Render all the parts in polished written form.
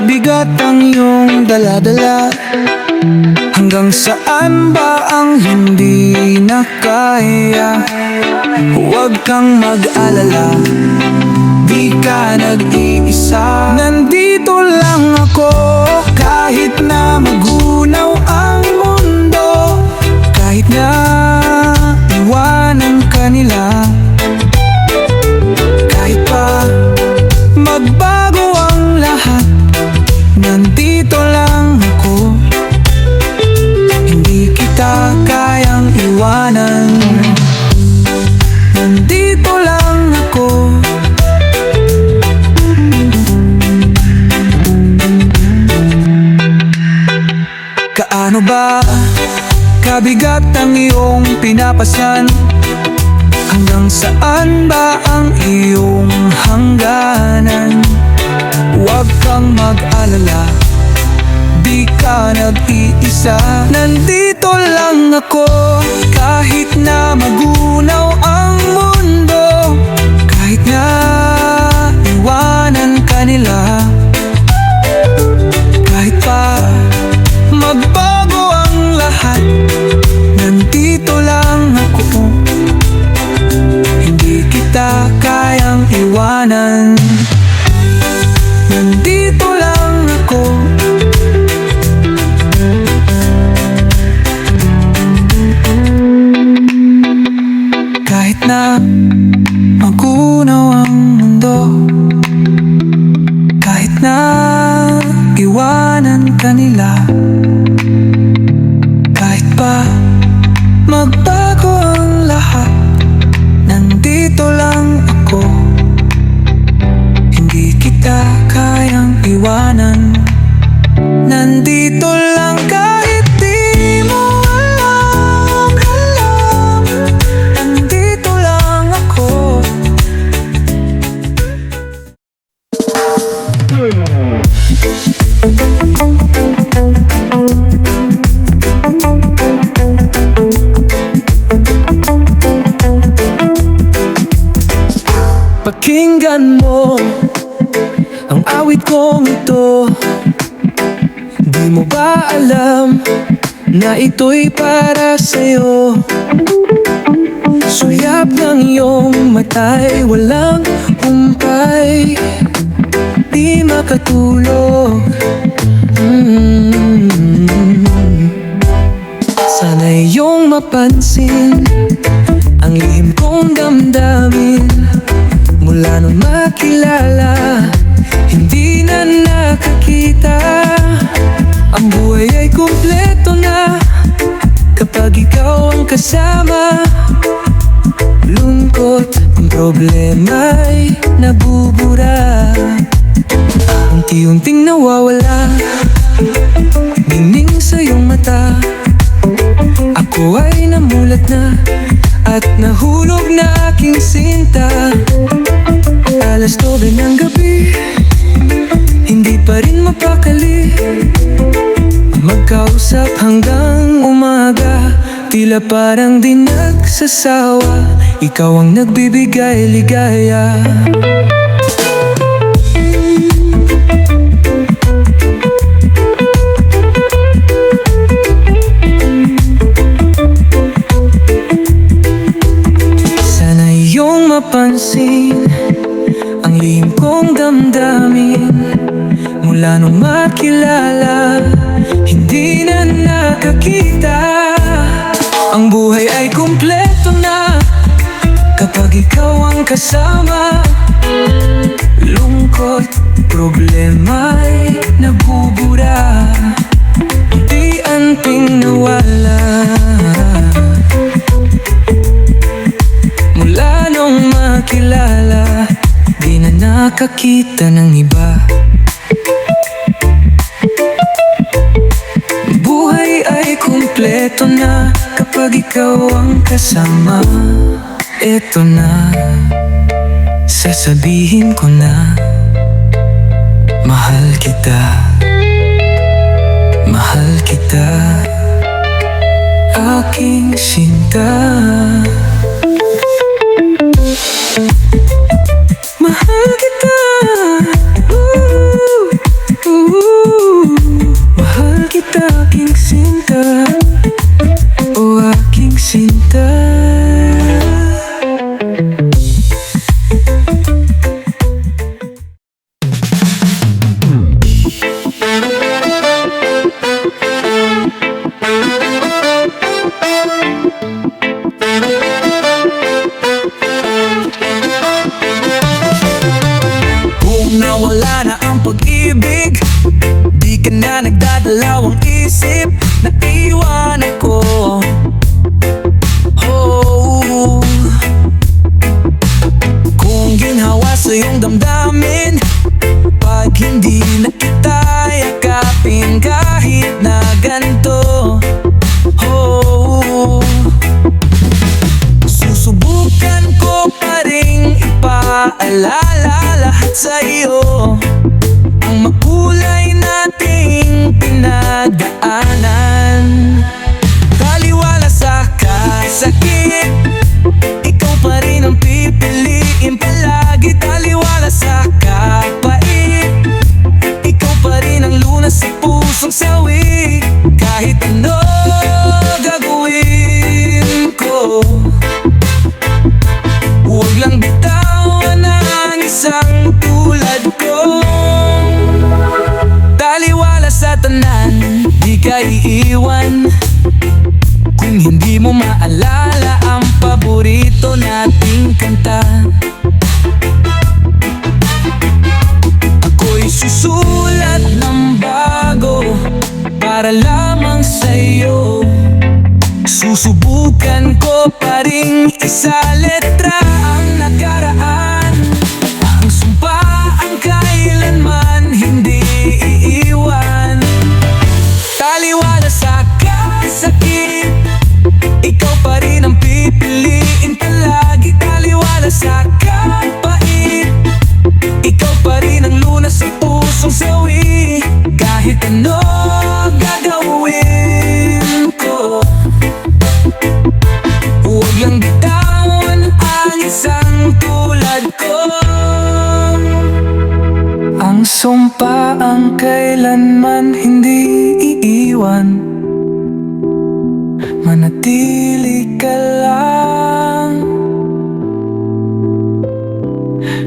Mabigat ang iyong dala-dala. Hanggang saan ba ang hindi na kaya? Huwag kang mag-alala, di ka nag-iisa. Nandito lang ako, kahit na magunaw ang mundo, kahit na iwanan ka nila, kahit pa magbago ang lahat, nandito lang ako. Hindi kita kayang iwanan, nandito lang ako. Kaano ba kabigat ang iyong pinapasyan? Hanggang saan ba ang iyong hangganan? Huwag kang mag-alala, di ka nag-iisa. Nandito lang ako, kahit na magunaw ang mundo, kahit na iwanan ka nila, kahit pa magbago ang lahat, nandito lang ako. Hindi kita kayang iwanan, nandito lang ako. Kahit na magunaw ang mundo, kahit na iwanan ka nila, kahit pa magbago ang lahat, nandito lang ako. Hindi kita kayang iwanan, nandito lang kahit di mo alam, nandito lang ako. Pakinggan mo ang awit kong ito. Di mo ba alam na ito'y para sa'yo? Suyap ng iyong mata'y walang humpay, di makatulog. Sana iyong mapansin ang lihim kong damdamin. Mula nung makilala, hindi na nakakita. Ang buhay ay kumpleto na kapag ikaw ang kasama. Lungkot, ang problema'y nabubura, unti-unting nawawala. Ningning sa iyong mata, ako ay namulat na at nahulog na aking sinta. Alas 9 ng gabi, hindi pa rin mapakali. Magkausap hanggang umaga, tila parang di nagsasawa. Ikaw ang nagbibigay ligaya. Sana iyong mapansin ang lihim kong damdamin. Mula nung makilala, hindi na nakakita. Ang buhay ay kumpleto na kapag ikaw ang kasama. Lungkot, problema'y nabubura, unti-unting nawala. Mula nung makilala, di na nakakita ng iba. Buhay ay kumpleto na kapag ikaw ang kasama. Eto na, sasabihin ko na, mahal kita, mahal kita, aking sinta. Mahal kita, ooh, ooh. ikaw ang isip na iwan ako. Oh, kung ginhawa sa iyong damdamin, pag hindi na kita yakapin kahit na ganito. Oh, susubukan ko pa ring ipaalala lahat sa iyo ang makulay nating pinagdaanan. Taliwala sa kasakit, ikaw pa rin ang pipiliin palagi. Taliwala sa kapait, ikaw pa rin ang lunas sa pusong sawi. Kahit ano gagawin ko, huwag lang bitawan ang isang tulad ko. Taliwala sa tanan, di ka iiwan. Kung hindi mo maalala ang paborito nating kanta, ako'y susulat ng bago para lamang sa'yo. Susubukan ko pa ring isaletra ang nakaraan, ang sumpa ang kailanman hindi iiwan. Taliwala sa kasakit, ikaw pa rin ang pipiliin palagi. Taliwala sa kapait, ikaw pa rin ang lunas sa pusong sawi. Kahit ano gagawin ko, huwag lang bitawan ang isang tulad ko. Ang sumpa ang kailanman hindi iiwan. Manatili ka lang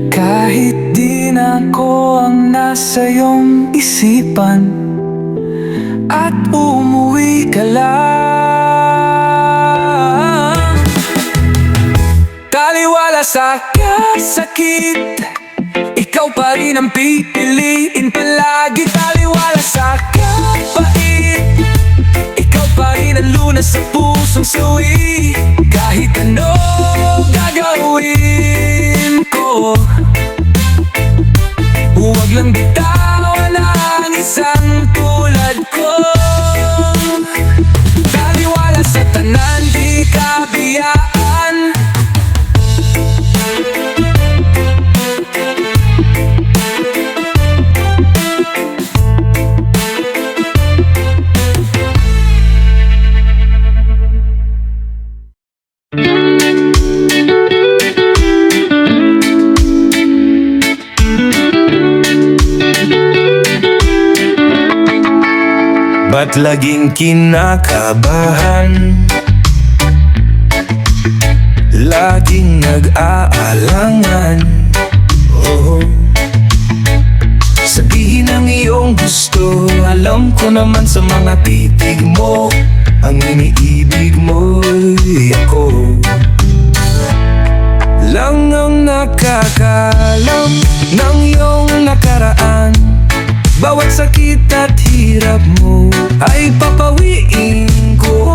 kahit di na ako ang nasa iyong isipan, at umuwi ka lang. Taliwala sa kasakit, ikaw pa rin ang pipiliin palagi. Taliwala sa kapait, ikaw pa rin ang lunas sa pusong sawi. Kahit ano gagawin ko, huwag lang bitawan ang isang tulad ko. Taliwala sa tanan, di ka biyaan. Ba't laging kinakabahan? Laging nag-aalangan. Oh, sabihin ang iyong gusto. Alam ko naman sa mga titig mo, ang iniibig mo'y ako lang ang nakakalam ng iyong nakaraan. Bawat sakit at hirap mo ay papawiin ko.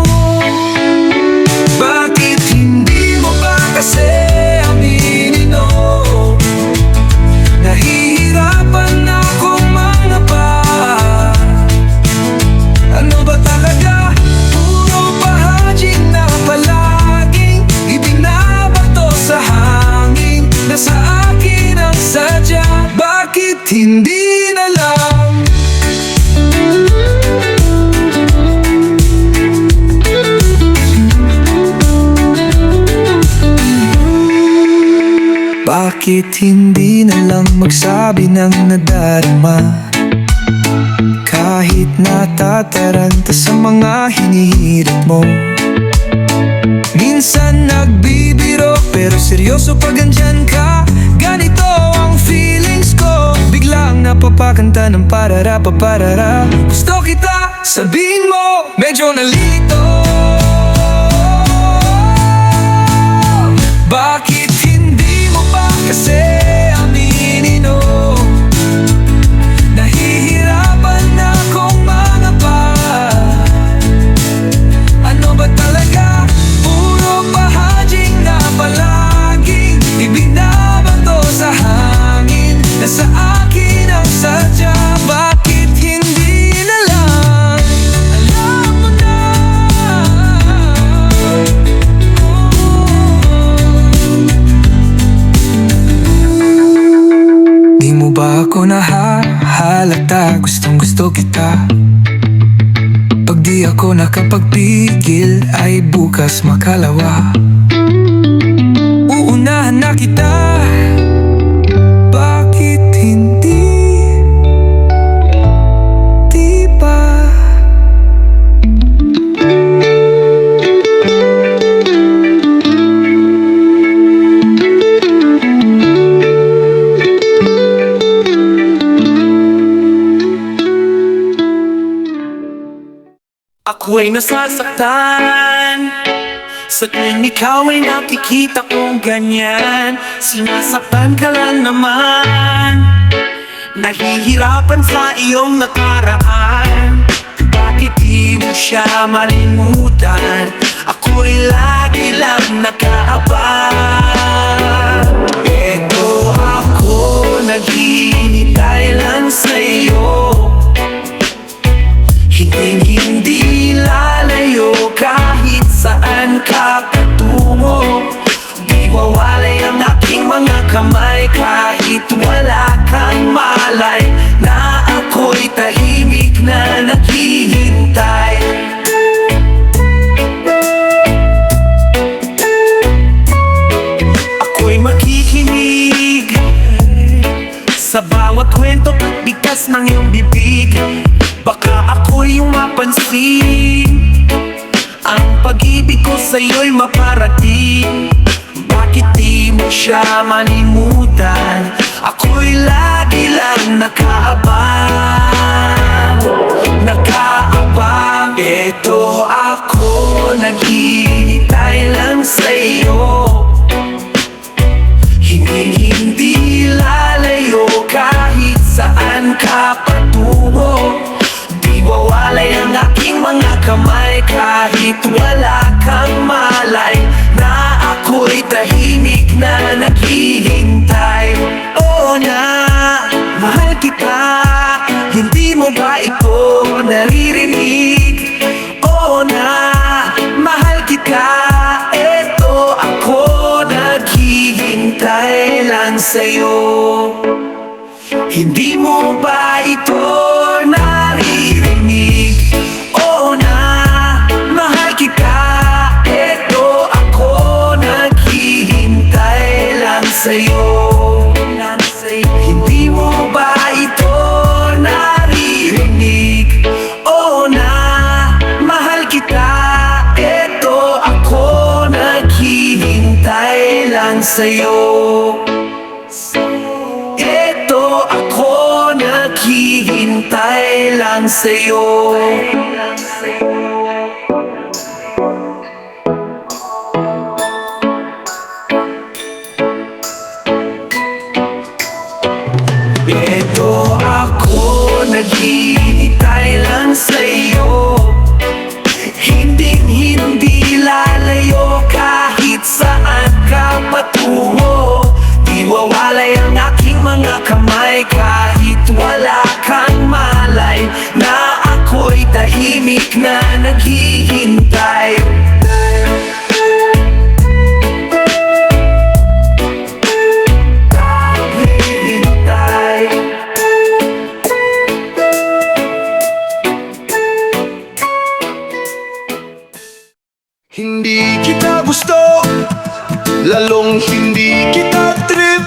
Bakit hindi mo ba kasi aminin, oh? Nahihirapan akong mangapa. Ano ba talaga? Puro bahaging na palaging ibinabato sa hangin na sa akin ang sadya. Bakit hindi na lang? Bakit hindi na lang magsabi ng nadarama? Kahit natataranta sa mga hinihirit mo. Minsan nagbibiro pero seryoso pag andyan ka. Ganito ang feelings ko, biglang napapakanta ng parara paparara. Gusto kita, sabihin mo, medyo nalilito. Bakit hindi mo pa kasi aminin, oh? Nahihirapan akong mangapa. nahahalata, gustong gusto kita. Pag di ako nakapagpigil, ay bukas makalawa. Uunahan na kita, bakit hindi? Di ba? Ako ay nasasaktan sa tuwing ikaw ay nakikita kong ganyan. Sinasaktan ka lang naman, nahihirapan sa iyong nakaraan. Bakit di mo siya malimutan? Ako'y lagi lang nakaabang. Eto ako, naghihintay lang sa'yo. Hindi lalayo kahit saan ka patungo. Di wawalay ang aking mga kamay kahit wala kang malay na ako'y tahimik na naghihintay. Ako'y makikinig sa bawat kwento at bigkas ng iyong bibig. Baka ako'y yung mapansin, ang pag-ibig ko sa'yo'y maparating. Bakit di mo siya malimutan? Ako'y lagi lang nakaabang, nakaabang. Eto ako, naghihintay lang sa'yo. Hindi lalayo kahit saan ka patungo. Wawalay ang aking mga kamay kahit wala kang malay na ako'y tahimik na naghihintay. Oo na, mahal kita, hindi mo ba ito naririnig? Oo na, mahal kita, eto ako naghihintay lang sa'yo. Hindi mo ba ito naririnig? Oo na, mahal kita, eto ako naghihintay lang sa'yo. Hindi mo ba ito naririnig? Oo na, mahal kita, eto ako naghihintay lang sa'yo. Naghihintay lang sa'yo. Eto ako, naghihintay lang sa'yo. Hindi lalayo kahit saan ka patungo. Di wawalay ang aking mga kamay kahit wala kang malay na ako'y tahimik na naghihintay. Hindi kita gusto, lalong hindi kita trip.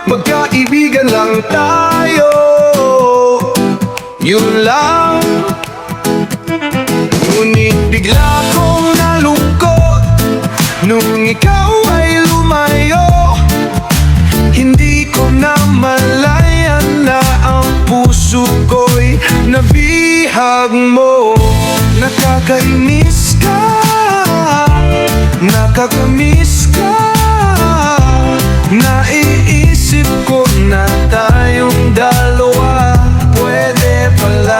Magkaibigan lang tayo, yun lang. Ngunit bigla kong nalungkot nung ikaw ay lumayo. Hindi ko na malayan na ang puso ko'y nabihag mo. Nakakainis ka, nakakamiss ka. Naiisip ko na tayong dalawa pwede pala.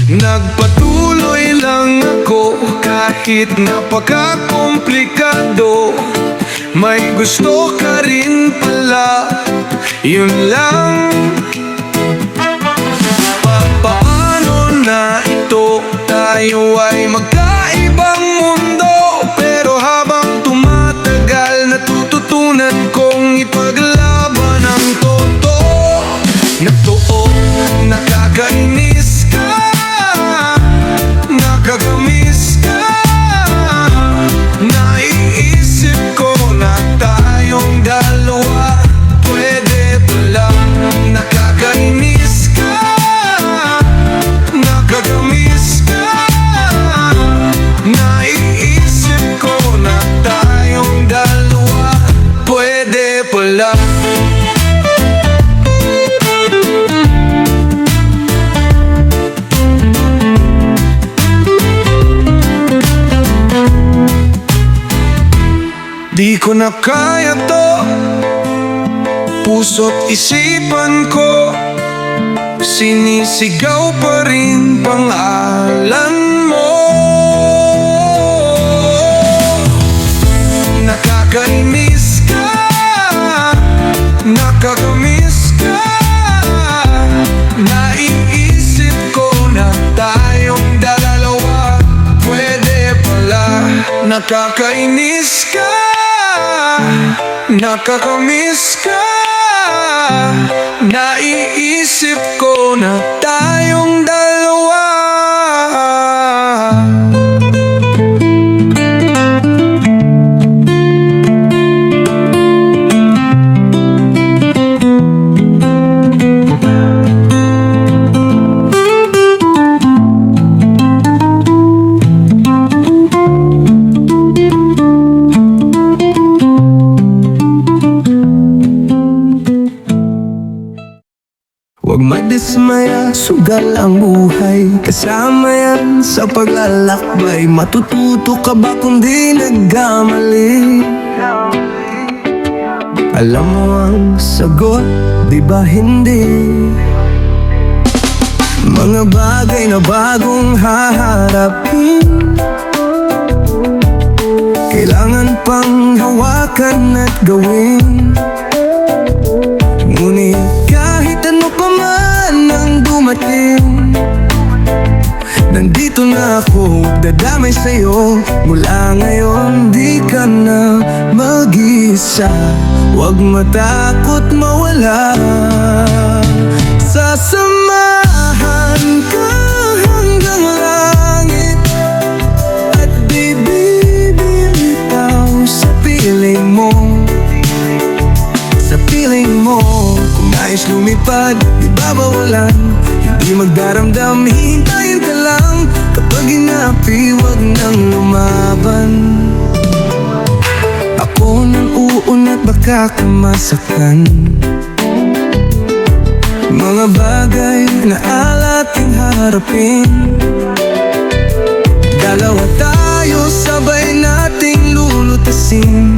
Nagpatuloy lang ako kahit napaka-komplikado. May gusto ka rin pala, yun lang. Paano na tayo ay magkaibang mundo. Pero habang tumatagal, natututunan kong ipaglaban ang totoo. Na toong nakakainis ka, nakakamiss ka. Naiisip ko na tayong dalawa pwede palang nakakainis ka, nakakamiss ka. Naiisip ko na tayong dalawa pwede palang. Di ko na kaya to, puso't isipan ko, sinisigaw pa rin pangalan mo. Nakakainis ka, nakakamiss ka. Naiisip ko na tayong dalawa pwede pala. Nakakainis ka, nakakamiss ka. Naiisip ko na tayong dalawa. Huwag madismaya, sugal ang buhay. Kasama yan sa paglalakbay. Matututo ka ba kung di nagkamali? Alam mo ang sagot, di ba hindi? Mga bagay na bagong haharapin, kailangan pang hawakan at gawin. Ngunit kahit ano pa man ang dumating, nandito na ako, dadamay sa'yo. Mula ngayon di ka na mag-isa. Huwag matakot mawala. Sasamahan ka hanggang langit, at di bibitaw sa piling mo. Sa piling mo, kung nais lumipad, di babawalan. Hindi magdaramdam, hintayin ka lang. Kapag inapi, wag nang lumaban. Ako nang uunat, baka ka masaktan. Mga bagay na alating harapin, dalawa tayo, sabay nating lulutasin.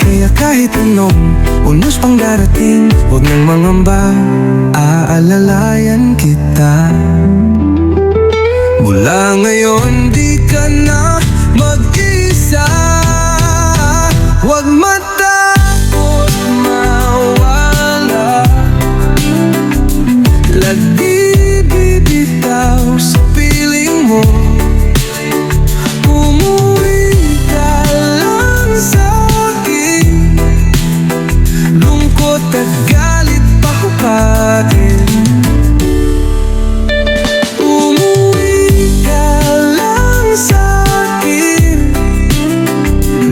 Kaya kahit anong unos pang darating, huwag nang mangamba, aalalayan kita. Mula ngayon di ka na mag-isa. Huwag matakot mawala. Lagi bibitaw sa piling mo. Umuwi ka lang sa'kin. Lungkot at galit pakupain. Umuwi ka lang sa'kin.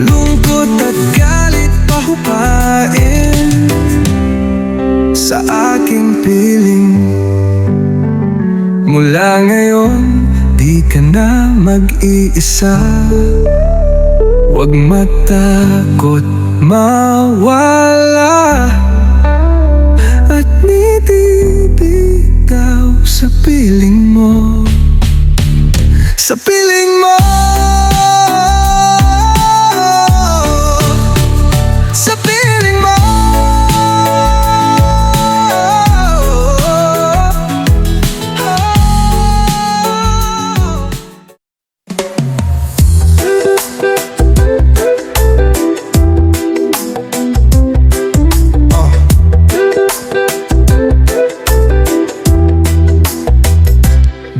Lungkot at galit pakupain sa aking piling. Mula ngayon, di ka na mag-iisa. Huwag matakot mawala, at nitibitaw sa piling mo. Sa piling mo. Sa piling mo.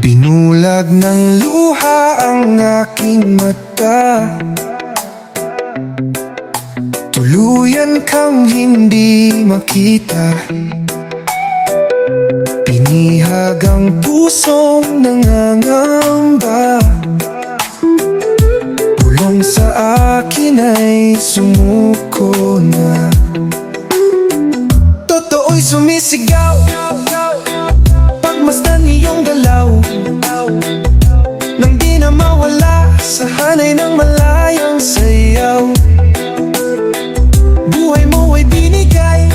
Binulag ng mata. Tuluyan kang hindi makita. Pinihag ang pusong nangangamba. Bulong sa akin ay sumuko na. Totoo'y sumisigaw pagmasdan iyong galaw, nang di na mawala sa hanay ng malayang sayaw. Buhay mo ay binigay,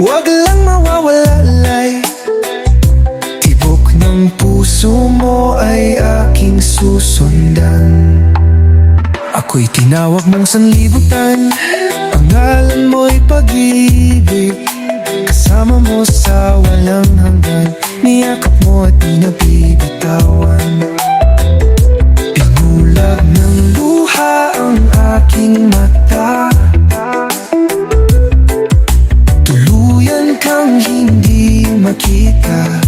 wag lang mawawalalay. Tibok ng puso mo ay aking susundan. Ako'y tinawag mong sanlibutan, pangalan mo'y pag-ibig. Kasama mo sa walang hanggan, niyakap mo at di nabibitawan. Pinulag ng luha ang aking mata. Tuluyan kang hindi makita.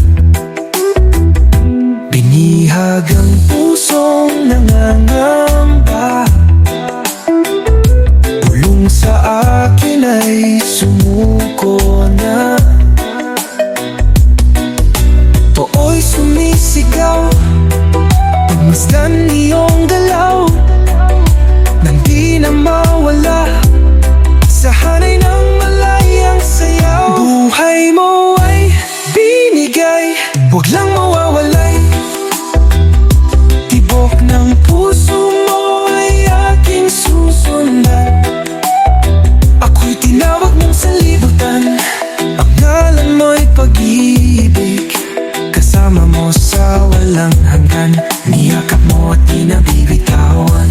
Binihag ang pusong nangangamba. Bulong sa akin ay sumuko na. Too'y sumisigaw pagmasdan iyong galaw, nang di na mawala sa hanay ng malayang sayaw. Buhay mo ay binigay, wag lang mawawalay. Tibok ng puso mo ay aking susundan. Ako'y tinawag mong sanlibutan, pangalan mo'y pag-ibig. Kasama mo sa walang hanggan, niyakap mo at di nabibitawan.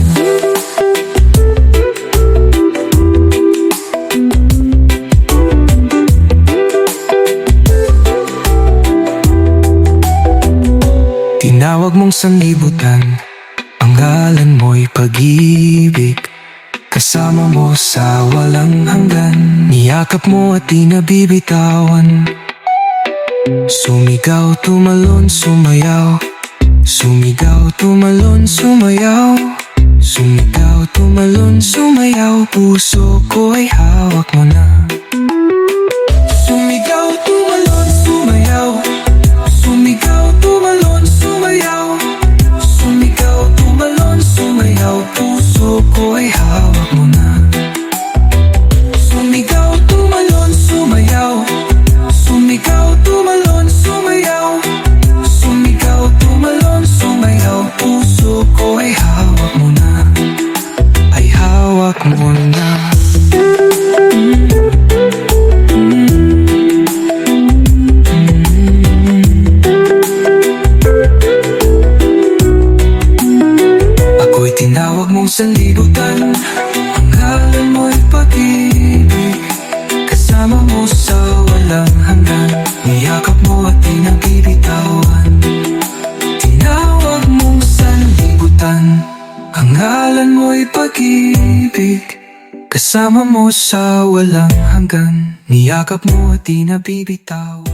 Tinawag mong sanlibutan, pangalan mo'y pag-ibig. Kasama mo sa walang hanggan, niyakap mo at di nabibitawan. Sumigaw, tumalon, sumayaw. Sumigaw, tumalon, sumayaw. Sumigaw, tumalon, sumayaw. Puso ko ay hawak mo na. Sumigaw, tumalon, sumayaw. Sumigaw, tumalon, sumayaw. Sumigaw, tumalon, sumayaw. Puso ko ay hawak mo na. Sumigaw, tumalon, sumayaw. Sumigaw, tumalon, sumayaw. Sumigaw, tumalon, sumayaw. Puso ko ay hawak mo na. Ay hawak mo na. Ako'y tinawag mong sanlibutan, pangalan mo'y pag-ibig. Kasama mo sa walang hanggan, niyakap mo at di nabibitawan. Tinawag mong sanlibutan, pangalan mo'y pag-ibig. Kasama mo sa walang hanggan, niyakap mo at di nabibitawan.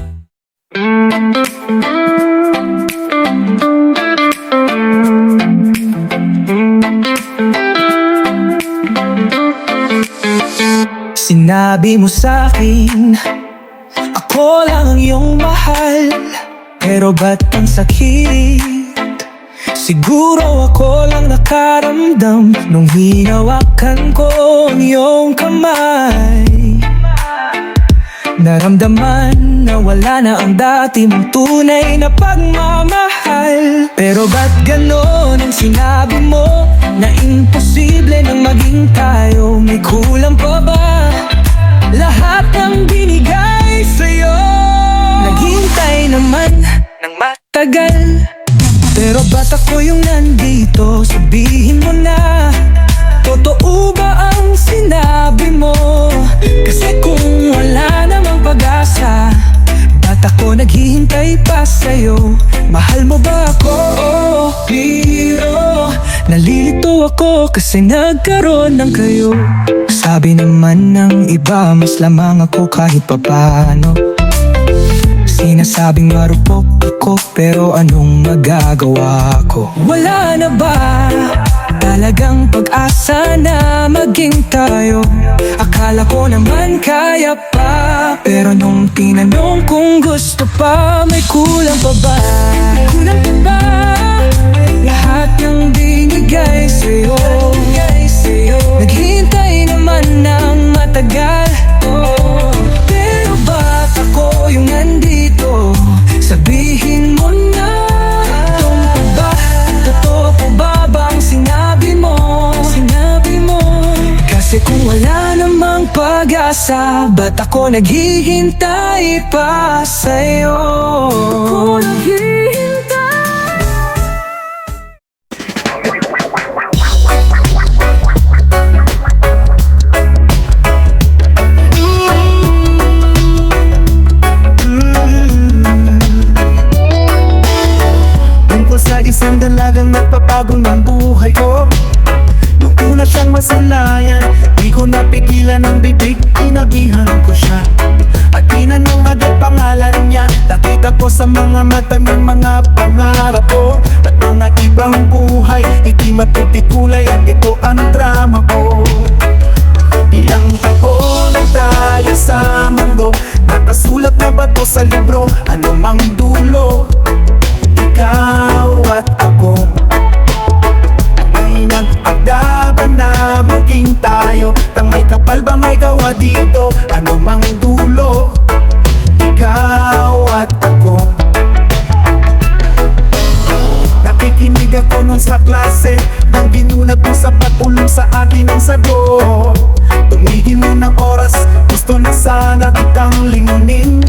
Sinabi mo sa'kin, ako lang ang iyong mahal. Pero ba't ang sakit? Siguro ako lang nakaramdam nung hinawakan ko ang iyong kamay. Naramdaman na wala na ang dati mong tunay na pagmamahal. Pero ba't ganon ang sinabi mo, na imposible nang maging tayo? May kulang pa ba lahat ng binigay sa'yo? Naghintay naman ng matagal, pero ba't ako yung nandito? Sabihin mo na, totoo ba ang sinabi mo? Kasi kung wala namang pag-asa, ba't ako naghihintay pa sa'yo? Mahal mo ba ako? Oh, pero nalilito ako kasi nagkaroon ng kayo. Sabi naman ng iba, mas lamang ako kahit papano. Sinasabing marupok ako, pero anong magagawa ko? Wala na ba talagang pag-asa na maging tayo? Akala ko naman kaya pa, pero nung tinanong kung gusto pa, may kulang pa ba? May kulang pa ba? Lahat ng binigay sa'yo, naghintay naman ng matagal. Pero ba't ako yung nandito? Sabihin mo na, totoo pa ba bang sinabi mo? Kasi kung wala namang pag-asa, ba't ako naghihintay pa sa'yo? Ako naghihintay. Isang dalagang nagpapagong ng buhay ko. Nung una siyang masalayan, di ko napigilan ang bibig, tinabihan ko siya. At tinanong agad pangalan niya. Nakita ko sa mga mata ng mga pangarap ko at mga ibang buhay, hindi matutukulay at ito ang drama ko. Ilang taon na tayo sa mundo, nakasulat na ba to sa libro? Ano mang dulo, ikaw at ako ay nag-agda ba na maging tayo? May kapal ba may gawa dito? Ano mang dulo, ikaw at ako. Nakikinig ako nun sa klase nang ginulat mo sa patulong sa akin ang sagot. Tumigil mo ng oras, gusto na sana kitang lingunin.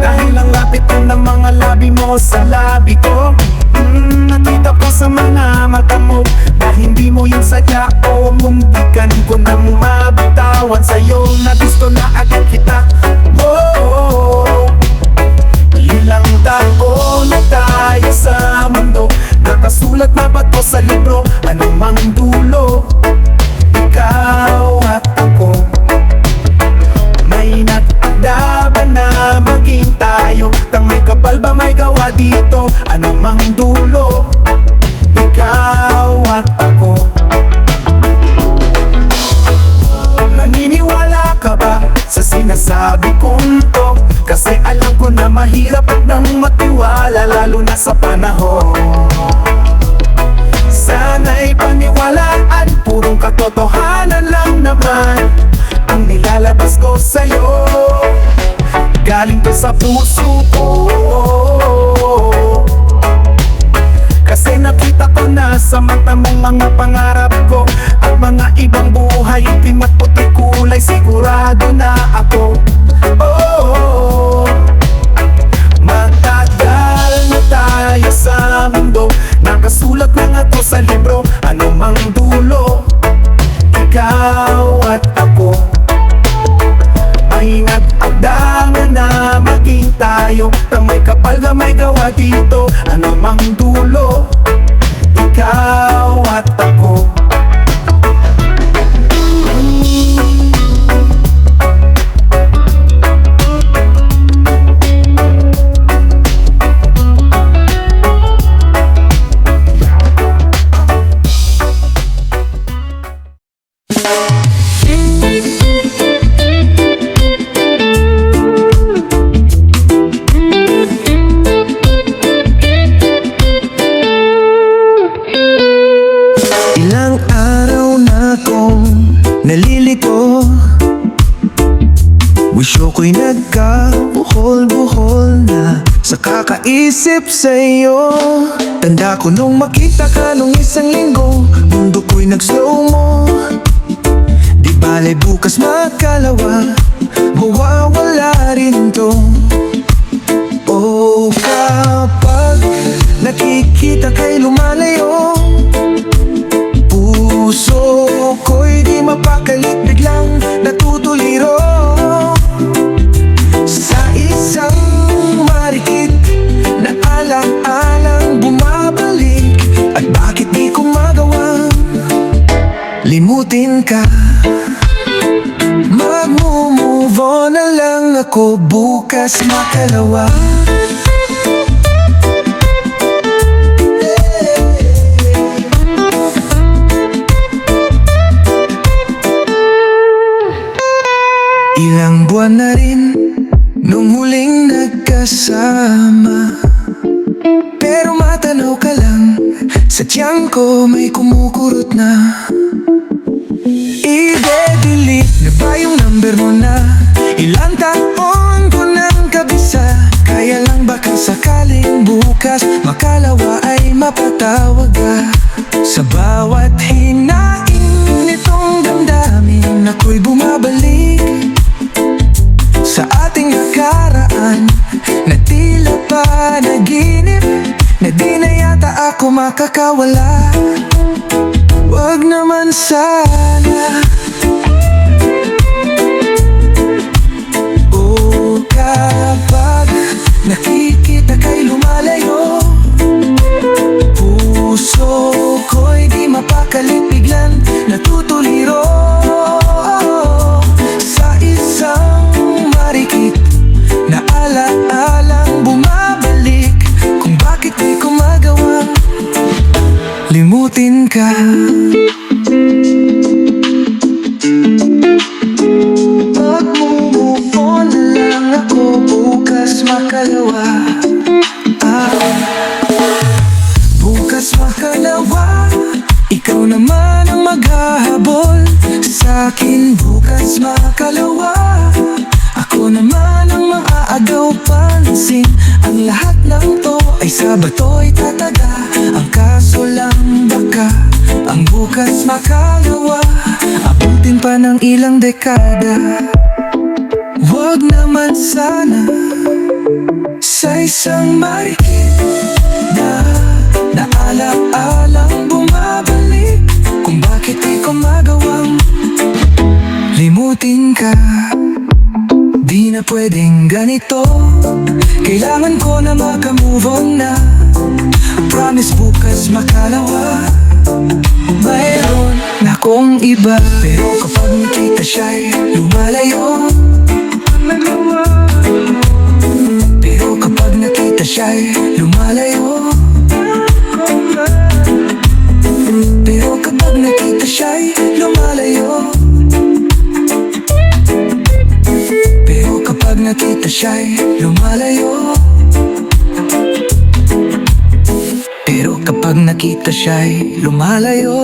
Dahil ang lapit ko ng mga labi mo sa labi ko. Nakita ko sa mga mata mo na hindi mo yung sadya o muntikan ko nang mabitawan sa'yo na gusto na agad kita. Ilang taon na tayo sa mundo, nakasulat na ba to sa libro? Ano mang dulo, ikaw at ako. May nag-agda ba na maging tayo? May kapal ba may gawa dito? Ano mang dulo, ikaw at ako. Naniniwala ka ba sa sinasabi kong to? Kasi alam ko na mahirap nang matiwala, lalo na sa panahon. Sana'y paniwalaan, purong katotohanan lang naman ang nilalabas ko sa'yo. Galing to sa puso ko, kasi nakita ko na sa mata mong mga pangarap ko at mga ibang buhay, itim at puti kulay, sigurado na ako. Matagal na tayo sa mundo, nakasulat na nga to sa libro. Ano mang dulo, ikaw at ako. Ay nag-agdangan na maging tayo. May kapal na may gawa dito. Ano mang dulo, ikaw at ako. Ilang araw na akong nalilito, wisyo ko'y nagkabuhol-buhol na sa kakaisip sa'yo. Tanda ko nung makita ka nung isang linggo, mundo ko'y nag-slow mo. Di bale bukas makalawa, mawawala rin to. Oh, kapag nakikita ka'y lumalayo, puso ko'y di mapakalit, biglang natutuliro. Sa isang marikit na alang-alang bumabalik, at bakit di ko magawang limutin ka? Mag-move on na lang ako, bukas makalawa. iba na rin nung huling nagkasama. Pero matanaw ka lang, sa tiyan ko may kumukurot na. I-delete na ba yung number mo na? Ilang taon ko nang kabisa. Kaya lang baka sakaling bukas makalawa ay mapatawag ka. Sa bawat hinaing nitong damdamin, ako'y bumabalik sa ating nakaraan na tila panaginip, na di na yata ako makakawala. Wag naman sana. Oh, kapag nakikita kay lumalayo, puso ko'y di mapakalit, biglang natutuliro sa isang marikit na ala-alang bumabalik, kung bakit di ko magawang limutin ka. Mag-move on na lang ako, bukas makalawa. Bukas makalawa, ikaw naman ang maghahabol sa'kin. Bukas makalawa, ako naman ang maaagaw pansin. Ang lahat ng to ay sa bato'y tataga. Ang kaso lang baka ang bukas makalawa abutin pa ng ilang dekada. Wag naman sana sa isang marikit na naala-alang bumabalik, kung bakit di ko magawang limutin ka. Di na pwedeng ganito, kailangan ko na makamove on na. Promise bukas makalawa, mayroon na akong iba. Pero kapag nakita siya'y lumalayo, pero kapag nakita siya'y lumalayo, pero kapag nakita siya'y lumalayo, pero kapag nakita siya'y lumalayo, pero kapag nakita siya'y lumalayo.